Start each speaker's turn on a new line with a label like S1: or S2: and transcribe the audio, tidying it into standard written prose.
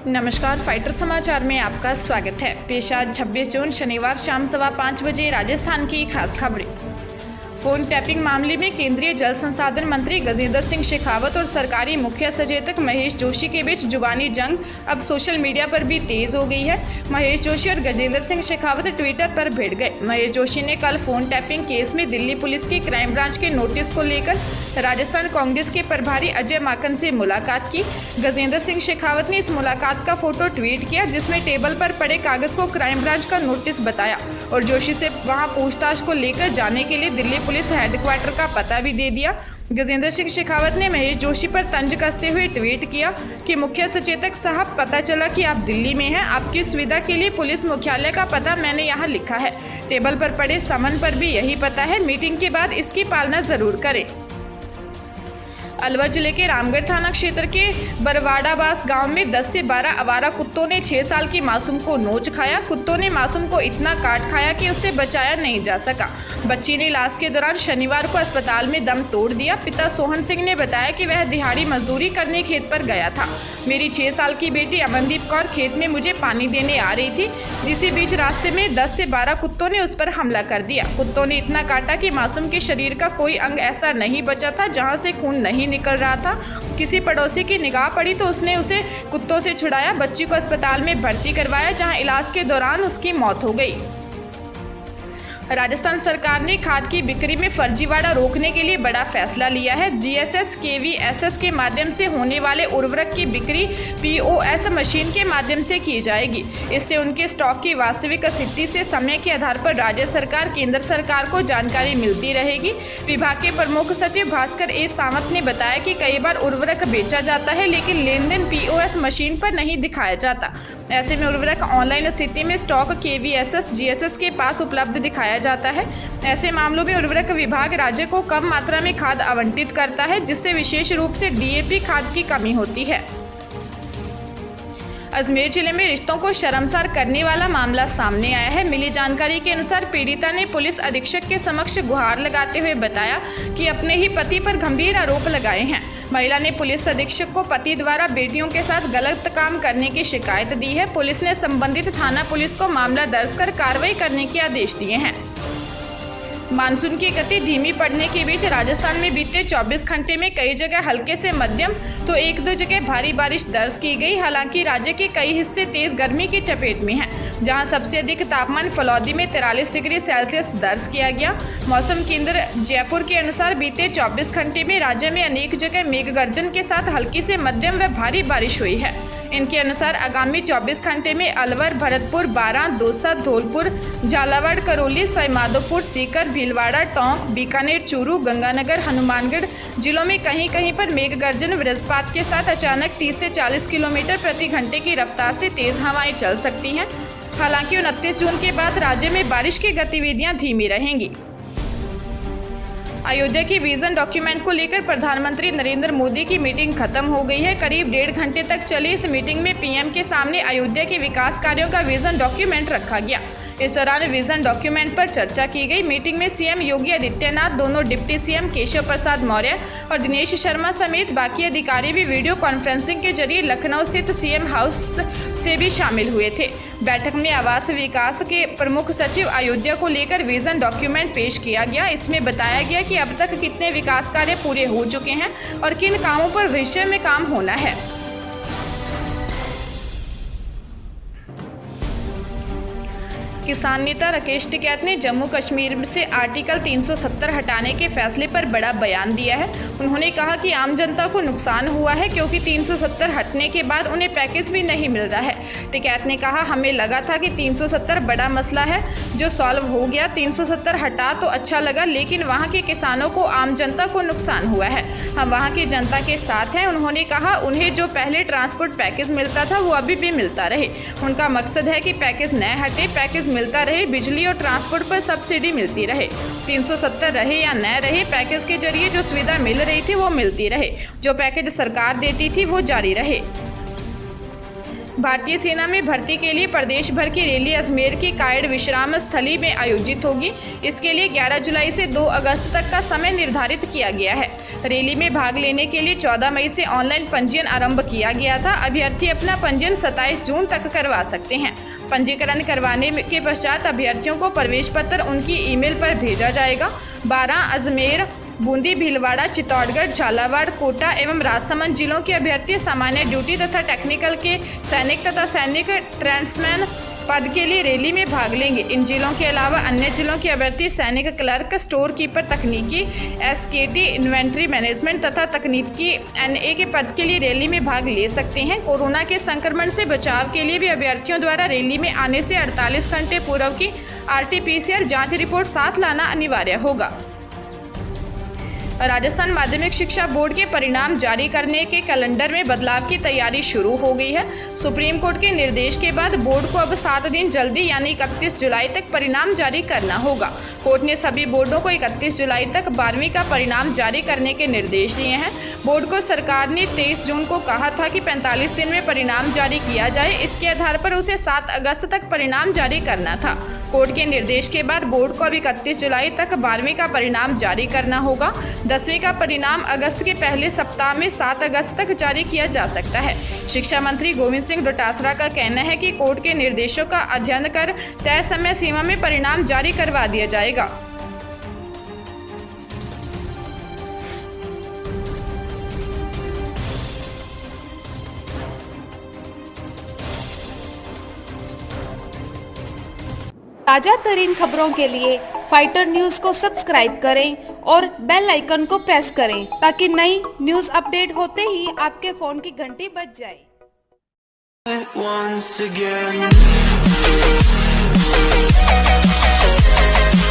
S1: नमस्कार, फाइटर समाचार में आपका स्वागत है। पेश आज 26 जून शनिवार शाम 5:15 बजे राजस्थान की खास खबरें। फोन टैपिंग मामले में केंद्रीय जल संसाधन मंत्री गजेंद्र सिंह शेखावत और सरकारी मुख्य सचेतक महेश जोशी के बीच जुबानी जंग अब सोशल मीडिया पर भी तेज हो गई है। महेश जोशी और गजेंद्र सिंह शेखावत ट्विटर पर भिड़ गए। महेश जोशी ने कल फोन टैपिंग केस में दिल्ली पुलिस की क्राइम ब्रांच के नोटिस को लेकर राजस्थान कांग्रेस के प्रभारी अजय माकन से मुलाकात की। गजेंद्र सिंह शेखावत ने इस मुलाकात का फोटो ट्वीट किया, जिसमें टेबल पर पड़े कागज को क्राइम ब्रांच का नोटिस बताया और जोशी से वहां पूछताछ को लेकर जाने के लिए दिल्ली पुलिस हेडक्वार्टर का पता भी दे दिया। गजेंद्र सिंह शेखावत ने महेश जोशी पर तंज कसते हुए ट्वीट किया कि मुख्य सचेतक साहब, पता चला कि आप दिल्ली में हैं। आपकी सुविधा के लिए पुलिस मुख्यालय का पता मैंने यहाँ लिखा है। टेबल पर पड़े समन पर भी यही पता है। मीटिंग के बाद इसकी पालना जरूर करें। अलवर जिले के रामगढ़ थाना क्षेत्र के बरवाड़ाबास गांव में 10 से 12 आवारा कुत्तों ने 6 साल की मासूम को नोच खाया। कुत्तों ने मासूम को इतना काट खाया कि उससे बचाया नहीं जा सका। बच्ची ने इलाज के दौरान शनिवार को अस्पताल में दम तोड़ दिया। पिता सोहन सिंह ने बताया कि वह दिहाड़ी मजदूरी करने खेत पर गया था। मेरी 6 साल की बेटी अमनदीप कौर खेत में मुझे पानी देने आ रही थी। इसी बीच रास्ते में 10 से 12 कुत्तों ने उस पर हमला कर दिया। कुत्तों ने इतना काटा कि मासूम के शरीर का कोई अंग ऐसा नहीं बचा था जहां से खून नहीं निकल रहा था। किसी पड़ोसी की निगाह पड़ी तो उसने उसे कुत्तों से छुड़ाया। बच्ची को अस्पताल में भर्ती करवाया, जहां इलाज के दौरान उसकी मौत हो गई। राजस्थान सरकार ने खाद की बिक्री में फर्जीवाड़ा रोकने के लिए बड़ा फैसला लिया है। जीएसएस केवीएसएस के माध्यम से होने वाले उर्वरक की बिक्री पीओएस मशीन के माध्यम से की जाएगी। इससे उनके स्टॉक की वास्तविक स्थिति से समय के आधार पर राज्य सरकार केंद्र सरकार को जानकारी मिलती रहेगी। विभाग के प्रमुख सचिव भास्कर ए सावंत ने बताया कि कई बार उर्वरक बेचा जाता है, लेकिन लेन देन पीओएस मशीन पर नहीं दिखाया जाता। ऐसे में उर्वरक ऑनलाइन स्थिति में स्टॉक केवीएसएस जीएसएस के पास उपलब्ध दिखाया जाता है। ऐसे मामलों में उर्वरक विभाग राज्य को कम मात्रा में खाद आवंटित करता है, जिससे विशेष रूप से डीएपी खाद की कमी होती है। अजमेर जिले में रिश्तों को शर्मसार करने वाला मामला सामने आया है। मिली जानकारी के अनुसार पीड़िता ने पुलिस अधीक्षक के समक्ष गुहार लगाते हुए बताया कि अपने ही पति पर गंभीर आरोप लगाए हैं। महिला ने पुलिस अधीक्षक को पति द्वारा बेटियों के साथ गलत काम करने की शिकायत दी है। पुलिस ने संबंधित थाना पुलिस को मामला दर्ज कर कार्रवाई करने के आदेश दिए हैं। मानसून की गति धीमी पड़ने के बीच राजस्थान में बीते 24 घंटे में कई जगह हल्के से मध्यम तो 1-2 जगह भारी बारिश दर्ज की गई। हालांकि राज्य के कई हिस्से तेज गर्मी की चपेट में हैं, जहां सबसे अधिक तापमान फलौदी में 43 डिग्री सेल्सियस दर्ज किया गया। मौसम केंद्र जयपुर के अनुसार बीते 24 घंटे में राज्य में अनेक जगह मेघ गर्जन के साथ हल्की से मध्यम व भारी बारिश हुई है। इनके अनुसार आगामी 24 घंटे में अलवर, भरतपुर, बारां, दौसा, धौलपुर, झालावाड़, करौली, सवाईमाधोपुर, सीकर, भीलवाड़ा, टोंक, बीकानेर, चूरू, गंगानगर, हनुमानगढ़ जिलों में कहीं कहीं पर मेघ गर्जन वज्रपात के साथ अचानक 30 से 40 किलोमीटर प्रति घंटे की रफ्तार से तेज हवाएं चल सकती हैं। हालांकि 29 जून के बाद राज्य में बारिश की गतिविधियां धीमी रहेंगी। अयोध्या की विजन डॉक्यूमेंट को लेकर प्रधानमंत्री नरेंद्र मोदी की मीटिंग खत्म हो गई है। करीब 1.5 घंटे तक चली इस मीटिंग में पीएम के सामने अयोध्या के विकास कार्यों का विजन डॉक्यूमेंट रखा गया। इस दौरान विजन डॉक्यूमेंट पर चर्चा की गई। मीटिंग में सीएम योगी आदित्यनाथ, दोनों डिप्टी सीएम केशव प्रसाद मौर्य और दिनेश शर्मा समेत बाकी अधिकारी भी वीडियो कॉन्फ्रेंसिंग के जरिए लखनऊ स्थित सीएम हाउस से भी शामिल हुए थे। बैठक में आवास विकास के प्रमुख सचिव अयोध्या को लेकर विजन डॉक्यूमेंट पेश किया गया। इसमें बताया गया कि अब तक कितने विकास कार्य पूरे हो चुके हैं और किन कामों पर भविष्य में काम होना है। किसान नेता राकेश टिकैत ने जम्मू कश्मीर से आर्टिकल 370 हटाने के फैसले पर बड़ा बयान दिया है। उन्होंने कहा कि आम जनता को नुकसान हुआ है, क्योंकि 370 हटने के बाद उन्हें पैकेज भी नहीं मिल रहा है। टिकैत ने कहा, हमें लगा था कि 370 बड़ा मसला है जो सॉल्व हो गया। 370 हटा तो अच्छा लगा, लेकिन वहाँ के किसानों को, आम जनता को नुकसान हुआ है। हम वहाँ की जनता के साथ हैं। उन्होंने कहा, उन्हें जो पहले ट्रांसपोर्ट पैकेज मिलता था वो अभी भी मिलता रहे। उनका मकसद है कि पैकेज न हटे, पैकेज मिलता रहे, बिजली और ट्रांसपोर्ट पर सब्सिडी मिलती रहे। 370 रहे या न रहे, पैकेज के जरिए जो सुविधा मिल रही थी वो मिलती रहे। जो पैकेज सरकार देती थी वो जारी रहे। भारतीय सेना में भर्ती के लिए प्रदेश भर की रैली अजमेर की कायड़ विश्राम स्थली में आयोजित होगी। इसके लिए 11 जुलाई से 2 अगस्त तक का समय निर्धारित किया गया है। रैली में भाग लेने के लिए 14 मई से ऑनलाइन पंजीयन आरंभ किया गया था। अभ्यर्थी अपना पंजीयन 27 जून तक करवा सकते हैं। पंजीकरण करवाने के पश्चात अभ्यर्थियों को प्रवेश पत्र उनकी ईमेल पर भेजा जाएगा। 12 अजमेर, बूंदी, भीलवाड़ा, चित्तौड़गढ़, झालावाड़, कोटा एवं राजसमंद जिलों के अभ्यर्थी सामान्य ड्यूटी तथा टेक्निकल के सैनिक तथा सैनिक ट्रांसमैन पद के लिए रैली में भाग लेंगे। इन जिलों के अलावा अन्य जिलों के अभ्यर्थी सैनिक क्लर्क, स्टोर कीपर, तकनीकी SKT, इन्वेंट्री मैनेजमेंट तथा तकनीकी NA के पद के लिए रैली में भाग ले सकते हैं। कोरोना के संक्रमण से बचाव के लिए भी अभ्यर्थियों द्वारा रैली में आने से 48 घंटे पूर्व की RT-PCR जाँच रिपोर्ट साथ लाना अनिवार्य होगा। राजस्थान माध्यमिक शिक्षा बोर्ड के परिणाम जारी करने के कैलेंडर में बदलाव की तैयारी शुरू हो गई है। सुप्रीम कोर्ट के निर्देश के बाद बोर्ड को अब 7 दिन जल्दी यानी 31 जुलाई तक परिणाम जारी करना होगा। कोर्ट ने सभी बोर्डों को 31 जुलाई तक 12वीं का परिणाम जारी करने के निर्देश दिए हैं। बोर्ड को सरकार ने 23 जून को कहा था कि 45 दिन में परिणाम जारी किया जाए। इसके आधार पर उसे 7 अगस्त तक परिणाम जारी करना था। कोर्ट के निर्देश के बाद बोर्ड को अब 31 जुलाई तक 12वीं का परिणाम जारी करना होगा। 10वीं का परिणाम अगस्त के पहले सप्ताह में 7 अगस्त तक जारी किया जा सकता है। शिक्षा मंत्री गोविंद सिंह डोटासरा का कहना है कि कोर्ट के निर्देशों का अध्ययन कर तय समय सीमा में परिणाम जारी करवा दिया जाएगा।
S2: ताजा तरीन खबरों के लिए फाइटर न्यूज को सब्सक्राइब करें और बेल आइकन को प्रेस करें ताकि नई न्यूज अपडेट होते ही आपके फोन की घंटी बज जाए।
S3: Once again